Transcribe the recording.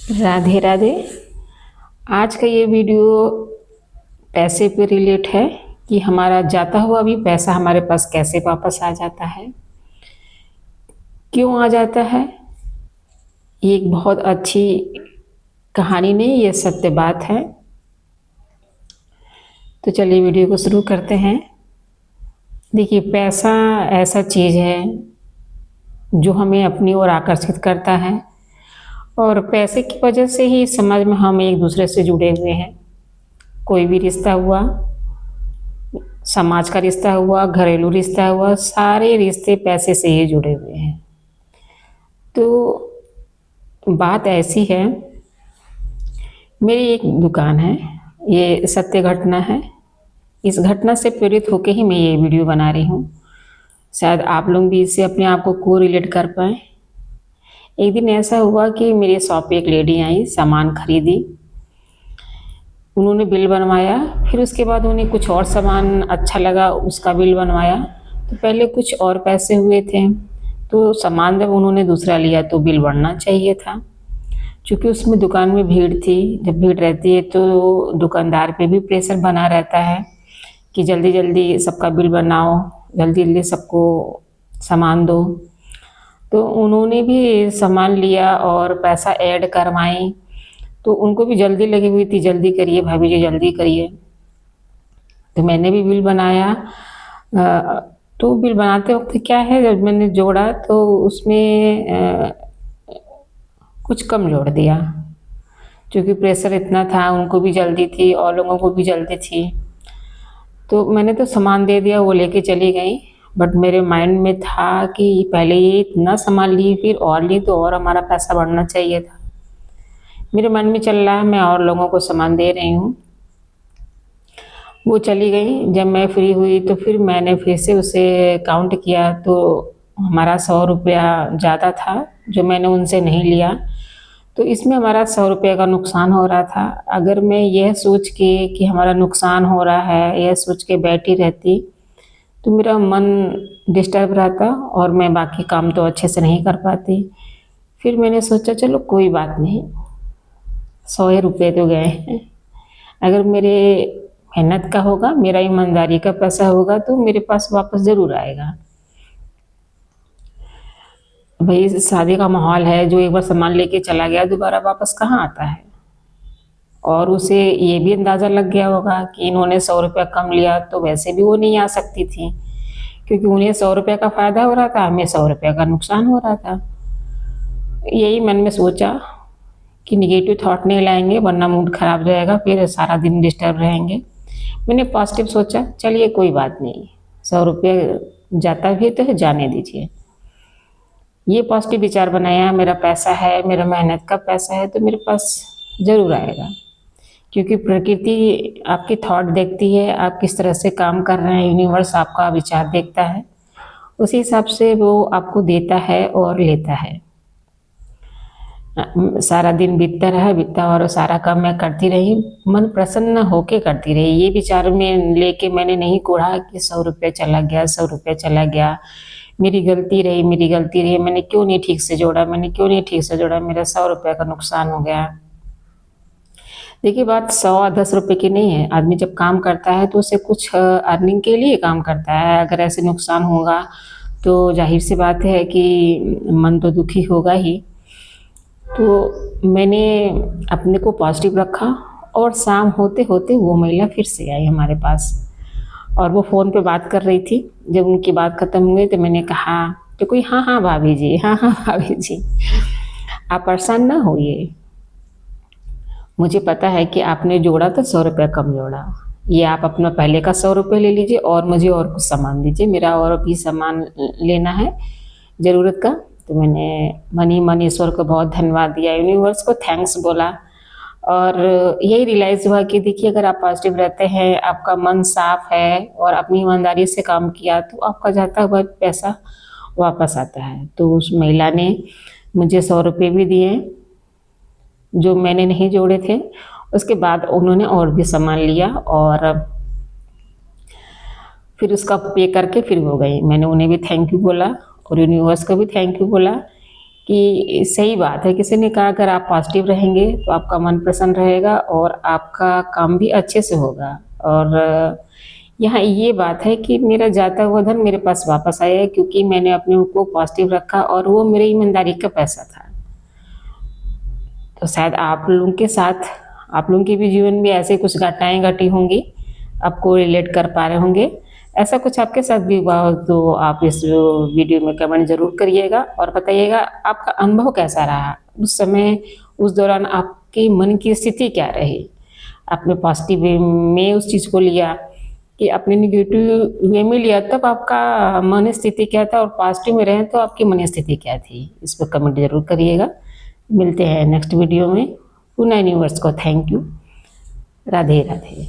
राधे राधे। आज का ये वीडियो पैसे पे रिलेट है कि हमारा जाता हुआ भी पैसा हमारे पास कैसे वापस आ जाता है, क्यों आ जाता है। ये एक बहुत अच्छी कहानी नहीं, ये सत्य बात है। तो चलिए वीडियो को शुरू करते हैं। देखिए, पैसा ऐसा चीज़ है जो हमें अपनी ओर आकर्षित करता है और पैसे की वजह से ही समाज में हम एक दूसरे से जुड़े हुए हैं। कोई भी रिश्ता हुआ, समाज का रिश्ता हुआ, घरेलू रिश्ता हुआ, सारे रिश्ते पैसे से ही जुड़े हुए हैं। तो बात ऐसी है, मेरी एक दुकान है, ये सत्य घटना है। इस घटना से प्रेरित होकर ही मैं ये वीडियो बना रही हूँ। शायद आप लोग भी इससे अपने आप को रिलेट कर पाएँ। एक दिन ऐसा हुआ कि मेरे शॉप पे एक लेडी आई, सामान खरीदी, उन्होंने बिल बनवाया, फिर उसके बाद उन्हें कुछ और सामान अच्छा लगा, उसका बिल बनवाया। तो पहले कुछ और पैसे हुए थे, तो सामान जब उन्होंने दूसरा लिया तो बिल बढ़ना चाहिए था। चूँकि उसमें दुकान में भीड़ थी, जब भीड़ रहती है तो दुकानदार पे भी प्रेशर बना रहता है कि जल्दी जल्दी सबका बिल बनाओ, जल्दी जल्दी सबको सामान दो। तो उन्होंने भी सामान लिया और पैसा ऐड करवाई, तो उनको भी जल्दी लगी हुई थी, जल्दी करिए भाभी जी, जल्दी करिए। तो मैंने भी बिल बनाया। तो बिल बनाते वक्त क्या है, जब मैंने जोड़ा तो उसमें कुछ कम जोड़ दिया, क्योंकि प्रेशर इतना था, उनको भी जल्दी थी और लोगों को भी जल्दी थी। तो मैंने तो सामान दे दिया, वो लेके चली गई। बट मेरे माइंड में था कि पहले ये इतना सामान ली, फिर और ली तो और हमारा पैसा बढ़ना चाहिए था। मेरे मन में चल रहा है मैं और लोगों को सामान दे रही हूँ। वो चली गई। जब मैं फ्री हुई तो फिर मैंने फिर से उसे काउंट किया, तो हमारा 100 रुपया ज़्यादा था जो मैंने उनसे नहीं लिया। तो इसमें हमारा 100 रुपये का नुकसान हो रहा था। अगर मैं यह सोच के कि हमारा नुकसान हो रहा है, यह सोच के बैठी रहती तो मेरा मन डिस्टर्ब रहता और मैं बाकी काम तो अच्छे से नहीं कर पाती। फिर मैंने सोचा चलो कोई बात नहीं, 100 रुपये तो गए हैं। अगर मेरे मेहनत का होगा, मेरा ईमानदारी का पैसा होगा तो मेरे पास वापस ज़रूर आएगा। भाई शादी का माहौल है, जो एक बार सामान लेके चला गया दोबारा वापस कहाँ आता है। और उसे ये भी अंदाज़ा लग गया होगा कि इन्होंने 100 रुपया कम लिया तो वैसे भी वो नहीं आ सकती थी, क्योंकि उन्हें 100 रुपये का फ़ायदा हो रहा था, हमें 100 रुपये का नुकसान हो रहा था। यही मन में सोचा कि निगेटिव थॉट नहीं लाएंगे वरना मूड खराब रहेगा, फिर सारा दिन डिस्टर्ब रहेंगे। मैंने पॉजिटिव सोचा, चलिए कोई बात नहीं, 100 रुपये जाता भी तो है, जाने दीजिए। ये पॉजिटिव विचार बनाया, मेरा पैसा है, मेरा मेहनत का पैसा है तो मेरे पास ज़रूर आएगा। क्योंकि प्रकृति आपकी थॉट देखती है, आप किस तरह से काम कर रहे हैं, यूनिवर्स आपका विचार देखता है, उसी हिसाब से वो आपको देता है और लेता है। सारा दिन बीतता और सारा काम मैं करती रही, मन प्रसन्न होके करती रही। ये विचार में लेके मैंने नहीं कोढ़ा कि 100 रुपये चला गया, 100 रुपये चला गया, मेरी गलती रही, मेरी गलती रही, मैंने क्यों नहीं ठीक से जोड़ा, मैंने क्यों नहीं ठीक से जोड़ा, मेरा 100 रुपये का नुकसान हो गया। देखिए, बात 100-10 रुपये की नहीं है। आदमी जब काम करता है तो उसे कुछ अर्निंग के लिए काम करता है। अगर ऐसे नुकसान होगा तो जाहिर सी बात है कि मन तो दुखी होगा ही। तो मैंने अपने को पॉजिटिव रखा और शाम होते होते वो महिला फिर से आई हमारे पास और वो फ़ोन पे बात कर रही थी। जब उनकी बात ख़त्म हुई तो मैंने कहा तो कोई, हाँ हाँ भाभी जी, हाँ हाँ भाभी जी, आप परेशान ना होइए, मुझे पता है कि आपने जोड़ा तो 100 रुपया कम जोड़ा। ये आप अपना पहले का 100 रुपये ले लीजिए और मुझे और कुछ सामान दीजिए, मेरा और भी सामान लेना है ज़रूरत का। तो मैंने मन ही मन ईश्वर को बहुत धन्यवाद दिया, यूनिवर्स को थैंक्स बोला और यही रियलाइज़ हुआ कि देखिए, अगर आप पॉजिटिव रहते हैं, आपका मन साफ है और अपनी ईमानदारी से काम किया तो आपका जाता हुआ पैसा वापस आता है। तो उस महिला ने मुझे 100 रुपये भी दिए जो मैंने नहीं जोड़े थे। उसके बाद उन्होंने और भी सामान लिया और फिर उसका पे करके फिर हो गई। मैंने उन्हें भी थैंक यू बोला और यूनिवर्स को भी थैंक यू बोला कि सही बात है, किसी ने कहा अगर आप पॉजिटिव रहेंगे तो आपका मन प्रसन्न रहेगा और आपका काम भी अच्छे से होगा। और यहाँ ये बात है कि मेरा जाता हुआ धन मेरे पास वापस आया, क्योंकि मैंने अपने को पॉजिटिव रखा और वो मेरी ईमानदारी का पैसा था। तो शायद आप लोगों के साथ, आप लोगों के भी जीवन में ऐसे कुछ घटनाएं घटी होंगी, आपको रिलेट कर पा रहे होंगे। ऐसा कुछ आपके साथ भी हुआ हो तो आप इस वीडियो में कमेंट जरूर करिएगा और बताइएगा आपका अनुभव कैसा रहा उस समय, उस दौरान आपके मन की स्थिति क्या रही। आपने पॉजिटिव वे में उस चीज़ को लिया कि अपने निगेटिव वे में लिया, तब आपका मन स्थिति क्या था, और पॉजिटिव में रहे तो आपकी मन स्थिति क्या थी। इस पर कमेंट जरूर करिएगा। मिलते हैं नेक्स्ट वीडियो में। पुनः यूनिवर्स को थैंक यू। राधे राधे।